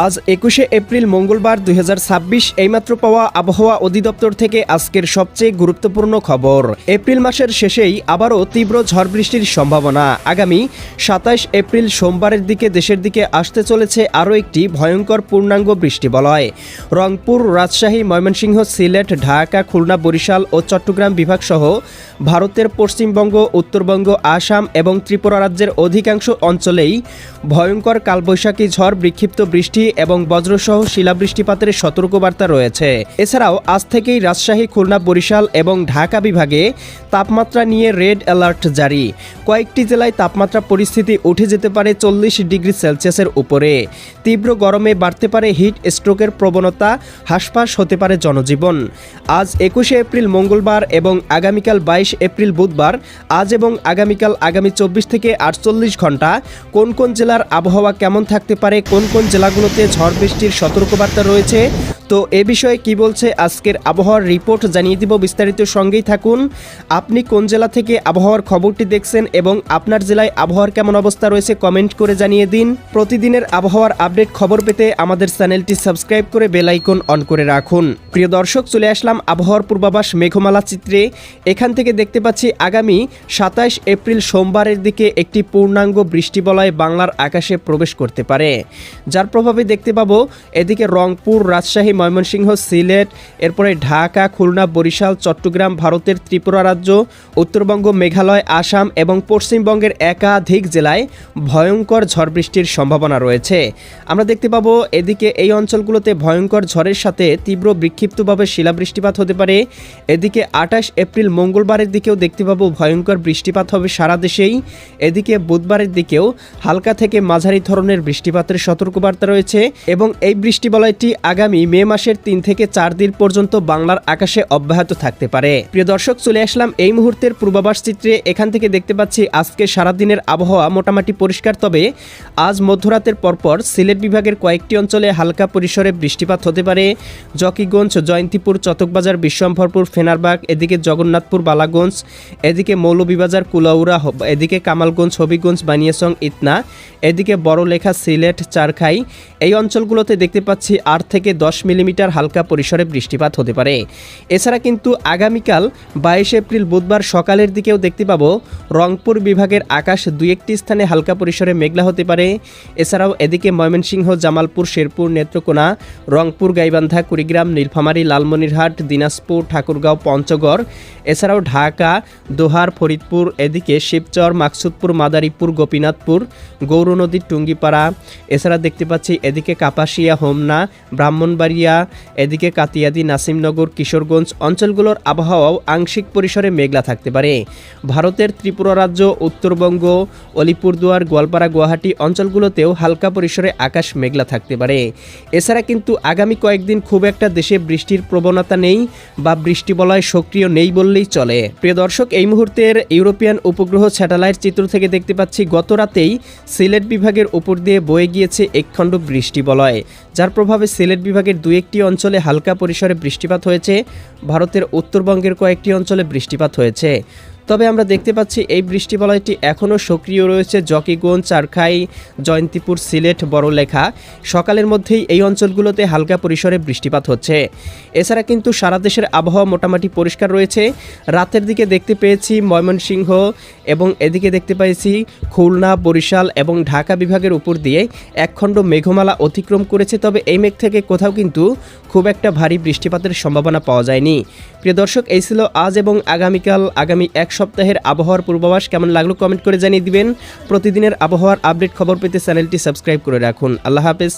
আজ ২১শে এপ্রিল মঙ্গলবার ২০২৬ এইমাত্র পাওয়া আবহাওয়া অধিদপ্তর থেকে আজকের সবচেয়ে গুরুত্বপূর্ণ খবর। এপ্রিল মাসের শেষেই আবারও তীব্র ঝড় বৃষ্টির সম্ভাবনা। আগামী ২৭ এপ্রিল সোমবারের দিকে দেশের দিকে আসতে চলেছে আরও একটি ভয়ঙ্কর পূর্ণাঙ্গ বৃষ্টিবলয়। রংপুর, রাজশাহী, ময়মনসিংহ, সিলেট, ঢাকা, খুলনা, বরিশাল ও চট্টগ্রাম বিভাগসহ ভারতের পশ্চিমবঙ্গ, উত্তরবঙ্গ, আসাম এবং ত্রিপুরা রাজ্যের অধিকাংশ অঞ্চলেই ভয়ঙ্কর কালবৈশাখী ঝড়, বিক্ষিপ্ত বৃষ্টি এবং বজ্রসহ শিলাবৃষ্টিপাতের সতর্কবার্তা রয়েছে। এছাড়াও আজ থেকেই রাজশাহী, খুলনা, বরিশাল এবং ঢাকা বিভাগে তাপমাত্রা নিয়ে রেড অ্যালার্ট জারি। কয়েকটি জেলায় তাপমাত্রা পরিস্থিতি উঠে যেতে পারে ৪০ ডিগ্রি সেলসিয়াসের উপরে। তীব্র গরমে বাড়তে পারে হিট স্ট্রোকের প্রবণতা, হাঁসফাঁস হতে পারে জনজীবন। আজ ২১শে এপ্রিল মঙ্গলবার এবং আগামীকাল ২২ এপ্রিল বুধবার, আজ এবং আগামীকাল আগামী ২৪ থেকে ৪৮ ঘন্টা কোন কোন জেলার আবহাওয়া কেমন থাকতে পারে, কোন কোন জেলাগুলোতে ঝড় বৃষ্টির সতর্কবার্তা রয়েছে, তো এ বিষয়ে কি বলছে আজকের আবহাওয়ার রিপোর্ট জানিয়ে দিব। বিস্তারিত সঙ্গেই থাকুন। আপনি কোন জেলা থেকে আবহাওয়ার খবরটি দেখছেন এবং আপনার জেলায় আবহাওয়ার কেমন অবস্থা রয়েছে কমেন্ট করে জানিয়ে দিন। প্রতিদিনের আবহাওয়ার আপডেট খবর পেতে আমাদের চ্যানেলটি সাবস্ক্রাইব করে বেল আইকন অন করে রাখুন। প্রিয় দর্শক, চলে আসলাম আবহাওয়ার পূর্বাভাস মেঘমালা চিত্রে। এখান থেকে দেখতে পাচ্ছি আগামী ২৭ এপ্রিল সোমবারের দিকে একটি পূর্ণাঙ্গ বৃষ্টিবলয় বাংলার আকাশে প্রবেশ করতে পারে, যার প্রভাবে দেখতে পাবো এদিকে রংপুর, রাজশাহী, ময়মনসিংহ, সিলেট, এরপরে ঢাকা, খুলনা, বরিশাল, চট্টগ্রাম, ভারতের ত্রিপুরা রাজ্য, উত্তরবঙ্গ, মেঘালয়, আসাম এবং পশ্চিমবঙ্গের একাধিক জেলায় ভয়ঙ্কর ঝড় বৃষ্টির সম্ভাবনা রয়েছে। আমরা দেখতে পাবো এদিকে এই অঞ্চলগুলোতে ভয়ঙ্কর ঝড়ের সাথে তীব্র বিক্ষিপ্তভাবে শিলাবৃষ্টিপাত হতে পারে। এদিকে ২৮ এপ্রিল মঙ্গলবারের দিকেও দেখতে পাবো ভয়ঙ্কর বৃষ্টিপাত হবে সারা দেশেই। এদিকে বুধবারের দিকেও হালকা থেকে মাঝারি ধরনের বৃষ্টিপাতের সতর্কবার্তা রয়েছে এবং এই বৃষ্টিবলয়টি আগামী মে মাসের ৩ থেকে ৪ দিন পর্যন্ত বাংলার আকাশে অব্যাহত থাকতে পারে। প্রিয় দর্শক, চলে আসলাম এই মুহূর্তের পূর্বাভাস চিত্রে। এখান থেকে দেখতে পাচ্ছি আজকে সারাদিনের আবহাওয়া মোটামুটি পরিষ্কার, তবে আজ মধ্যরাতের পরপর সিলেট বিভাগের কয়েকটি অঞ্চলে হালকা পরিসরে বৃষ্টিপাত হতে পারে। জকিগঞ্জ, জয়ন্তীপুর, চতকবাজার, বিশ্বম্ভরপুর, ফেনারবাগ, এদিকে জগন্নাথপুর, বালাগঞ্জ, এদিকে মৌলভীবাজার, কুলাউড়া, এদিকে কামালগঞ্জ, হবিগঞ্জ, বানিয়াচং, ইতনা, এদিকে বড়লেখা, সিলেট, চারখাই, এই অঞ্চলগুলোতে দেখতে পাচ্ছি ৮ থেকে ১০ মিলিমিটার হালকা পরিসরে বৃষ্টিপাত হতে পারে। এছাড়া কিন্তু আগামীকাল ২২ এপ্রিল বুধবার সকালের দিকেও দেখতে পাবো রংপুর বিভাগের আকাশ দুই একটি স্থানে হালকা পরিসরে মেঘলা হতে পারে। এছাড়াও এদিকে ময়মনসিংহ, জামালপুর, শেরপুর, নেত্রকোনা, রংপুর, গাইবান্ধা, কুড়িগ্রাম, নীলফামারী, লালমনিরহাট, দিনাজপুর, ঠাকুরগাঁও, পঞ্চগড়, এছাড়াও ঢাকা, দোহার, ফরিদপুর, এদিকে শিবচর, মাকসুদপুর, মাদারীপুর, গোপীনাথপুর, গৌরনদী, টুঙ্গিপাড়া, এছাড়া দেখতে পাচ্ছি এদিকে কাপাসিয়া, হোমনা, ব্রাহ্মণবাড়িয়া, এদিকে কাতিয়াদি, নাসিমনগর, কিশোরগঞ্জ অঞ্চলগুলোর আবহাওয়াও আংশিক পরিসরে মেঘলা থাকতে পারে। ভারতের ত্রিপুরা রাজ্য, উত্তরবঙ্গ, অলিপুরদুয়ার, গোয়ালপাড়া, গুয়াহাটি অঞ্চলগুলোতেও হালকা পরিসরে আকাশ মেঘলা থাকতে পারে। এছাড়া কিন্তু আগামী কয়েকদিন খুব একটা দেশে বৃষ্টির প্রবণতা নেই বা বৃষ্টিবলয় সক্রিয় নেই বললেই চলে। প্রিয় দর্শক, এই মুহূর্তের ইউরোপিয়ান উপগ্রহ স্যাটেলাইট চিত্র থেকে দেখতে পাচ্ছি গত রাতেই সিলেট বিভাগের উপর দিয়ে বয়ে গিয়েছে একখণ্ড বৃষ্টিবলয়, যার প্রভাবে সিলেট বিভাগের দুই একটি অঞ্চলে হালকা পরিসরে বৃষ্টিপাত হয়েছে। ভারতের উত্তরবঙ্গের কয়েকটি অঞ্চলে বৃষ্টিপাত হয়েছে। তবে আমরা দেখতে পাচ্ছি এই বৃষ্টিবলয়টি এখনও সক্রিয় রয়েছে জকিগঞ্জ, চারখাই, জয়ন্তীপুর, সিলেট, বড়লেখা। সকালের মধ্যেই এই অঞ্চলগুলোতে হালকা পরিসরে বৃষ্টিপাত হচ্ছে। এছাড়া কিন্তু সারা দেশের আবহাওয়া মোটামুটি পরিষ্কার রয়েছে। রাতের দিকে দেখতে পেয়েছি ময়মনসিংহ এবং এদিকে দেখতে পেয়েছি খুলনা, বরিশাল এবং ঢাকা বিভাগের উপর দিয়ে একখণ্ড মেঘমালা অতিক্রম করেছে। তবে এই মেঘ থেকে কোথাও কিন্তু খুব একটা ভারী বৃষ্টিপাতের সম্ভাবনা পাওয়া যায়নি। প্রিয় দর্শক, এই ছিল আজ এবং আগামীকাল আগামী এক সপ্তাহের আবহাওয়ার পূর্বাভাস। কেমন লাগলো কমেন্ট করে জানিয়ে দিবেন। প্রতিদিনের আবহাওয়ার আপডেট খবর পেতে চ্যানেলটি সাবস্ক্রাইব করে রাখুন। আল্লাহ হাফেজ।